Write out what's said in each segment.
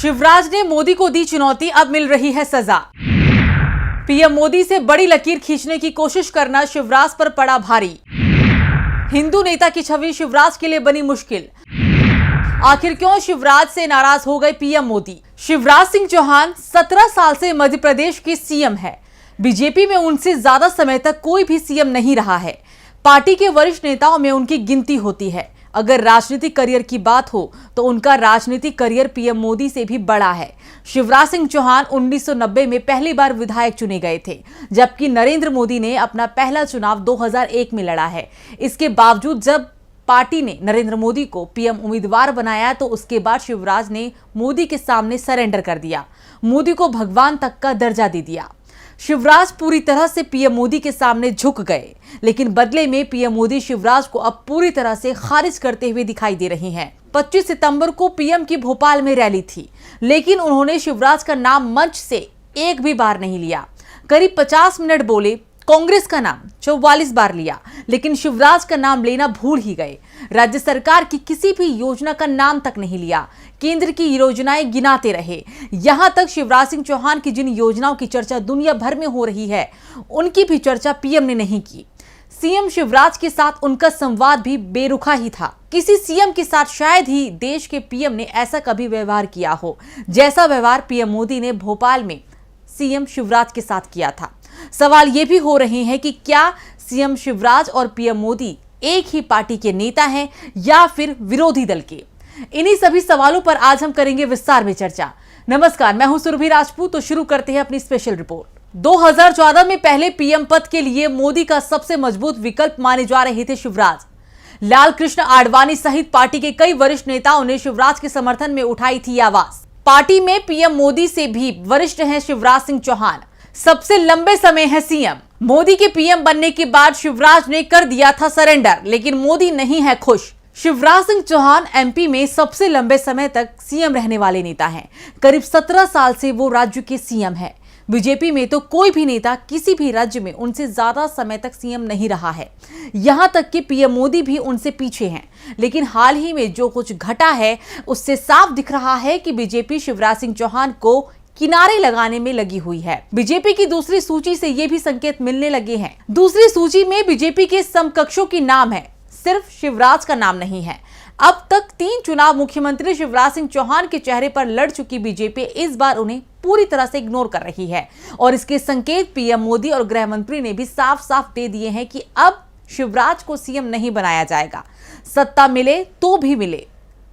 शिवराज ने मोदी को दी चुनौती, अब मिल रही है सजा। पीएम मोदी से बड़ी लकीर खींचने की कोशिश करना शिवराज पर पड़ा भारी। हिंदू नेता की छवि शिवराज के लिए बनी मुश्किल। आखिर क्यों शिवराज से नाराज हो गए पीएम मोदी? शिवराज सिंह चौहान 17 साल से मध्य प्रदेश के सीएम है। बीजेपी में उनसे ज्यादा समय तक कोई भी सीएम नहीं रहा है। पार्टी के वरिष्ठ नेताओं में उनकी गिनती होती है। अगर राजनीतिक करियर की बात हो तो उनका राजनीतिक करियर पीएम मोदी से भी बड़ा है। शिवराज सिंह चौहान 1990 में पहली बार विधायक चुने गए थे, जबकि नरेंद्र मोदी ने अपना पहला चुनाव 2001 में लड़ा है। इसके बावजूद जब पार्टी ने नरेंद्र मोदी को पीएम उम्मीदवार बनाया तो उसके बाद शिवराज ने मोदी के सामने सरेंडर कर दिया, मोदी को भगवान तक का दर्जा दे दिया। शिवराज पूरी तरह से पीएम मोदी के सामने झुक गए, लेकिन बदले में पीएम मोदी शिवराज को अब पूरी तरह से खारिज करते हुए दिखाई दे रही हैं। 25 सितंबर को पीएम की भोपाल में रैली थी, लेकिन उन्होंने शिवराज का नाम मंच से एक भी बार नहीं लिया। करीब 50 मिनट बोले, कांग्रेस का नाम 44 बार लिया, लेकिन शिवराज का नाम लेना भूल ही गए। राज्य सरकार की किसी भी योजना का नाम तक नहीं लिया, केंद्र की योजनाएं गिनाते रहे। यहां तक शिवराज सिंह चौहान की जिन योजनाओं की चर्चा दुनिया भर में हो रही है, उनकी भी चर्चा पीएम ने नहीं की। सीएम शिवराज के साथ उनका संवाद भी बेरुखा ही था। किसी सीएम के साथ शायद ही देश के पीएम ने ऐसा कभी व्यवहार किया हो, जैसा व्यवहार पीएम मोदी ने भोपाल में सीएम शिवराज के साथ किया था। सवाल ये भी हो रहे हैं कि क्या सीएम शिवराज और पीएम मोदी एक ही पार्टी के नेता हैं या फिर विरोधी दल के? इन्हीं सभी सवालों पर आज हम करेंगे विस्तार में चर्चा। नमस्कार, मैं हूं सुरभि राजपूत। तो शुरू करते हैं अपनी स्पेशल रिपोर्ट। 2014 में पहले पीएम पद के लिए मोदी का सबसे मजबूत विकल्प माने जा रहे थे शिवराज। लाल कृष्ण आडवाणी सहित पार्टी के कई वरिष्ठ नेताओं ने शिवराज के समर्थन में उठाई थी आवाज। पार्टी में पीएम मोदी से भी वरिष्ठ हैं शिवराज सिंह चौहान, सबसे लंबे समय है सीएम। मोदी के पीएम बनने के बाद शिवराज ने कर दिया था सरेंडर, लेकिन मोदी नहीं है खुश। शिवराज सिंह चौहान एमपी में सबसे लंबे समय तक सीएम रहने वाले नेता हैं। करीब 17 साल से वो राज्य के सीएम हैं। बीजेपी में तो कोई भी नेता किसी भी राज्य में उनसे ज्यादा समय तक सीएम नहीं रहा है। यहां तक कि पीएम मोदी भी उनसे पीछे हैं। लेकिन हाल ही में जो कुछ घटा है, उससे साफ दिख रहा है कि बीजेपी शिवराज सिंह चौहान को किनारे लगाने में लगी हुई है। बीजेपी की दूसरी सूची से ये भी संकेत मिलने लगे हैं। दूसरी सूची में बीजेपी के समकक्षों की नाम है, सिर्फ शिवराज का नाम नहीं है। अब तक 3 चुनाव मुख्यमंत्री शिवराज सिंह चौहान के चेहरे पर लड़ चुकी बीजेपी इस बार उन्हें पूरी तरह से इग्नोर कर रही है, और इसके संकेत पीएम मोदी और गृह मंत्री ने भी साफ साफ दे दिए हैं कि अब शिवराज को सीएम नहीं बनाया जाएगा। सत्ता मिले तो भी मिले,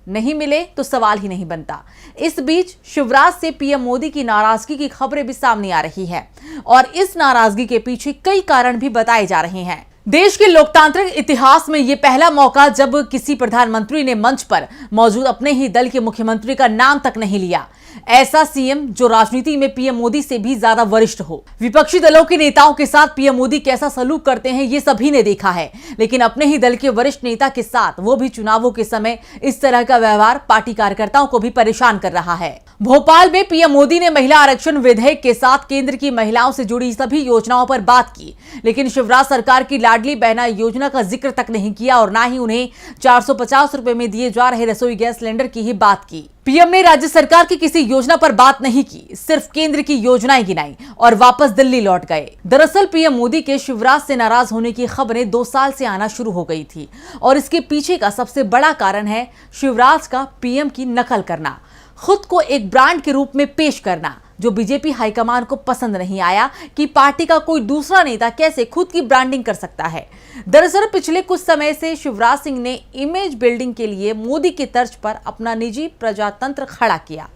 नहीं मिले तो सवाल ही नहीं बनता। इस बीच शिवराज से पीएम मोदी की नाराजगी की खबरें भी सामने आ रही है, और इस नाराजगी के पीछे कई कारण भी बताए जा रहे हैं। देश के लोकतांत्रिक इतिहास में यह पहला मौका जब किसी प्रधानमंत्री ने मंच पर मौजूद अपने ही दल के मुख्यमंत्री का नाम तक नहीं लिया। ऐसा सीएम जो राजनीति में पीएम मोदी से भी ज्यादा वरिष्ठ हो। विपक्षी दलों के नेताओं के साथ पीएम मोदी कैसा सलूक करते हैं ये सभी ने देखा है, लेकिन अपने ही दल के वरिष्ठ नेता के साथ, वो भी चुनावों के समय, इस तरह का व्यवहार पार्टी कार्यकर्ताओं को भी परेशान कर रहा है। भोपाल में पीएम मोदी ने महिला आरक्षण विधेयक के साथ केंद्र की महिलाओं से जुड़ी सभी योजनाओं पर बात की, लेकिन शिवराज सरकार की लाडली बहना योजना का जिक्र तक नहीं किया, और ना ही उन्हें 450 रुपए में दिए जा रहे रसोई गैस सिलेंडर की ही बात की। पीएम ने राज्य सरकार की किसी योजना पर बात नहीं की, सिर्फ केंद्र की योजनाएं गिनाई और वापस दिल्ली लौट गए। दरअसल पीएम मोदी के शिवराज से नाराज होने की खबरें 2 साल से आना शुरू हो गई थी, और इसके पीछे का सबसे बड़ा कारण है शिवराज का पीएम की नकल करना, खुद को एक ब्रांड के रूप में पेश करना, जो बीजेपी हाईकमान को पसंद नहीं आया कि पार्टी का कोई दूसरा नेता कैसे खुद की ब्रांडिंग कर सकता है। दरअसल पिछले कुछ समय से शिवराज सिंह ने इमेज बिल्डिंग के लिए मोदी की तर्ज पर अपना निजी प्रजातंत्र खड़ा किया।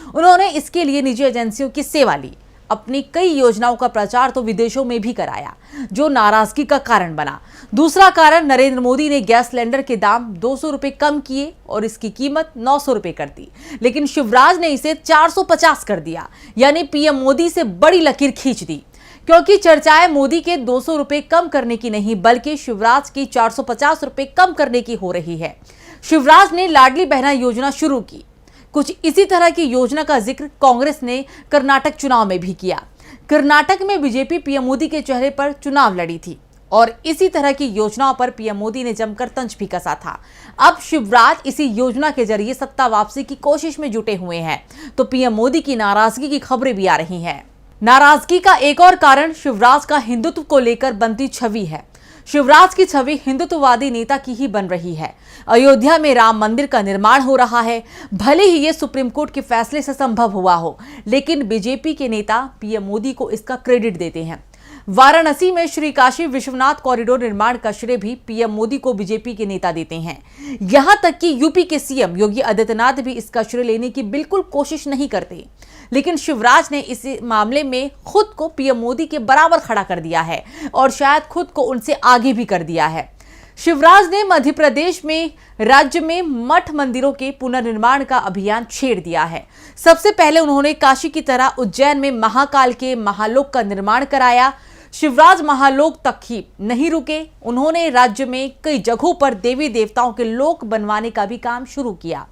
उन्होंने इसके लिए निजी एजेंसियों की सेवा ली, अपनी कई योजनाओं का प्रचार तो विदेशों में भी कराया, जो नाराजगी का कारण बना। दूसरा कारण, नरेंद्र मोदी ने गैस सिलेंडर के दाम 200 रुपए कम किए और इसकी कीमत 900 रुपए कर दी, लेकिन शिवराज ने इसे 450 कर दिया, यानी पीएम मोदी से बड़ी लकीर खींच दी। क्योंकि चर्चाएं मोदी के 200 रुपए कम करने की नहीं, बल्कि शिवराज की 450 रुपए कम करने की हो रही है। शिवराज ने लाडली बहना योजना शुरू की। कुछ इसी तरह की योजना का जिक्र कांग्रेस ने कर्नाटक चुनाव में भी किया। कर्नाटक में बीजेपी पीएम मोदी के चेहरे पर चुनाव लड़ी थी। और इसी तरह की योजनाओं पर पीएम मोदी ने जमकर तंज भी कसा था। अब शिवराज इसी योजना के जरिए सत्ता वापसी की कोशिश में जुटे हुए हैं, तो पीएम मोदी की नाराजगी की खबरें भी आ रही हैं। नाराजगी का एक और कारण शिवराज का हिंदुत्व को लेकर बनती छवि है। शिवराज की छवि हिंदुत्ववादी नेता की ही बन रही है। अयोध्या में राम मंदिर का निर्माण हो रहा है। भले ही ये सुप्रीम कोर्ट के फैसले से संभव हुआ हो, लेकिन बीजेपी के नेता पीएम मोदी को इसका क्रेडिट देते हैं। वाराणसी में श्री काशी विश्वनाथ कॉरिडोर निर्माण का श्रेय भी पीएम मोदी को बीजेपी के नेता देते हैं। यहां तक कि यूपी के सीएम योगी आदित्यनाथ भी इसका श्रेय लेने की बिल्कुल कोशिश नहीं करते। लेकिन शिवराज ने इस मामले में खुद को पीएम मोदी के बराबर खड़ा कर दिया है और शायद खुद को उनसे आगे भी कर दिया है। शिवराज ने मध्य प्रदेश में राज्य में मठ मंदिरों के पुनर्निर्माण का अभियान छेड़ दिया है। सबसे पहले उन्होंने काशी की तरह उज्जैन में महाकाल के महालोक का निर्माण कराया। शिवराज महालोक तक ही नहीं रुके, उन्होंने राज्य में कई जगहों पर देवी देवताओं के लोक बनवाने का भी काम शुरू किया।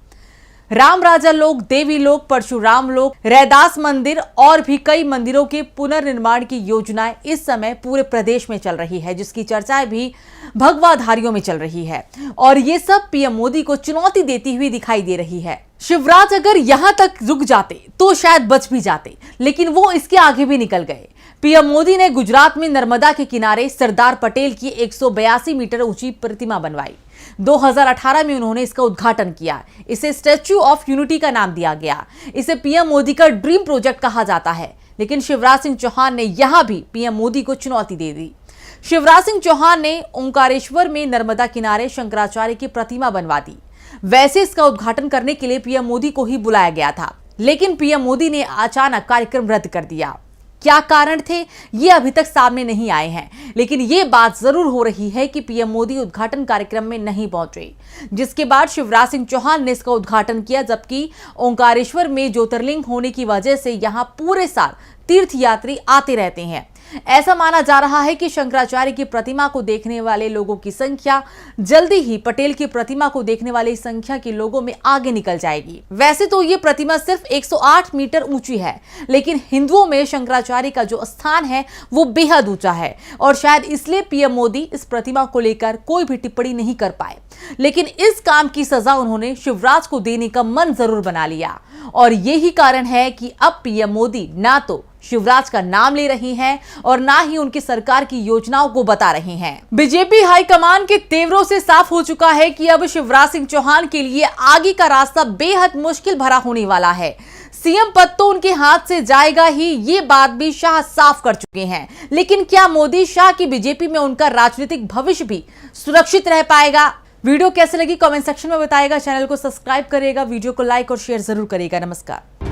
राम राजा लोक, देवी लोक, परशुराम लोक, रैदास मंदिर और भी कई मंदिरों के पुनर्निर्माण की योजनाएं इस समय पूरे प्रदेश में चल रही है, जिसकी चर्चाएं भी भगवाधारियों में चल रही है और ये सब पीएम मोदी को चुनौती देती हुई दिखाई दे रही है। शिवराज अगर यहां तक रुक जाते तो शायद बच भी जाते, लेकिन वो इसके आगे भी निकल गए। पीएम मोदी ने गुजरात में नर्मदा के किनारे सरदार पटेल की 182 मीटर ऊंची प्रतिमा बनवाई। 2018 में उन्होंने इसका उद्घाटन किया। इसे स्टैच्यू ऑफ यूनिटी का नाम दिया गया। इसे पीएम मोदी का ड्रीम प्रोजेक्ट कहा जाता है, लेकिन शिवराज सिंह चौहान ने यहां भी पीएम मोदी को चुनौती दे दी। शिवराज सिंह चौहान ने ओंकारेश्वर में नर्मदा किनारे शंकराचार्य की प्रतिमा बनवा दी। वैसे इसका उद्घाटन करने के लिए पीएम मोदी को ही बुलाया गया था, लेकिन पीएम मोदी ने अचानक कार्यक्रम रद्द कर दिया। क्या कारण थे ये अभी तक सामने नहीं आए हैं, लेकिन ये बात जरूर हो रही है कि पीएम मोदी उद्घाटन कार्यक्रम में नहीं पहुंचे, जिसके बाद शिवराज सिंह चौहान ने इसका उद्घाटन किया। जबकि ओंकारेश्वर में ज्योतिर्लिंग होने की वजह से यहां पूरे साल तीर्थयात्री आते रहते हैं। ऐसा माना जा रहा है कि शंकराचार्य की प्रतिमा को देखने वाले लोगों की संख्या जल्दी ही पटेल की प्रतिमा को देखने वाली संख्या के लोगों में आगे निकल जाएगी। वैसे तो ये प्रतिमा सिर्फ 108 मीटर ऊंची है, लेकिन हिंदुओं में शंकराचार्य का जो स्थान है वो बेहद ऊंचा है और शायद इसलिए पीएम मोदी इस प्रतिमा को लेकर कोई भी टिप्पणी नहीं कर पाए। लेकिन इस काम की सजा उन्होंने शिवराज को देने का मन जरूर बना लिया और यही कारण है कि अब पीएम मोदी ना तो शिवराज का नाम ले रही हैं और ना ही उनकी सरकार की योजनाओं को बता रही हैं। बीजेपी हाईकमान के तेवरों से साफ हो चुका है कि अब शिवराज सिंह चौहान के लिए आगे का रास्ता बेहद मुश्किल भरा होने वाला है। सीएम पद तो उनके हाथ से जाएगा ही, ये बात भी शाह साफ कर चुके हैं। लेकिन क्या मोदी शाह की बीजेपी में उनका राजनीतिक भविष्य भी सुरक्षित रह पाएगा? वीडियो कैसे लगी कमेंट सेक्शन में बताएगा। चैनल को सब्सक्राइब करिएगा, वीडियो को लाइक और शेयर जरूर करिएगा। नमस्कार।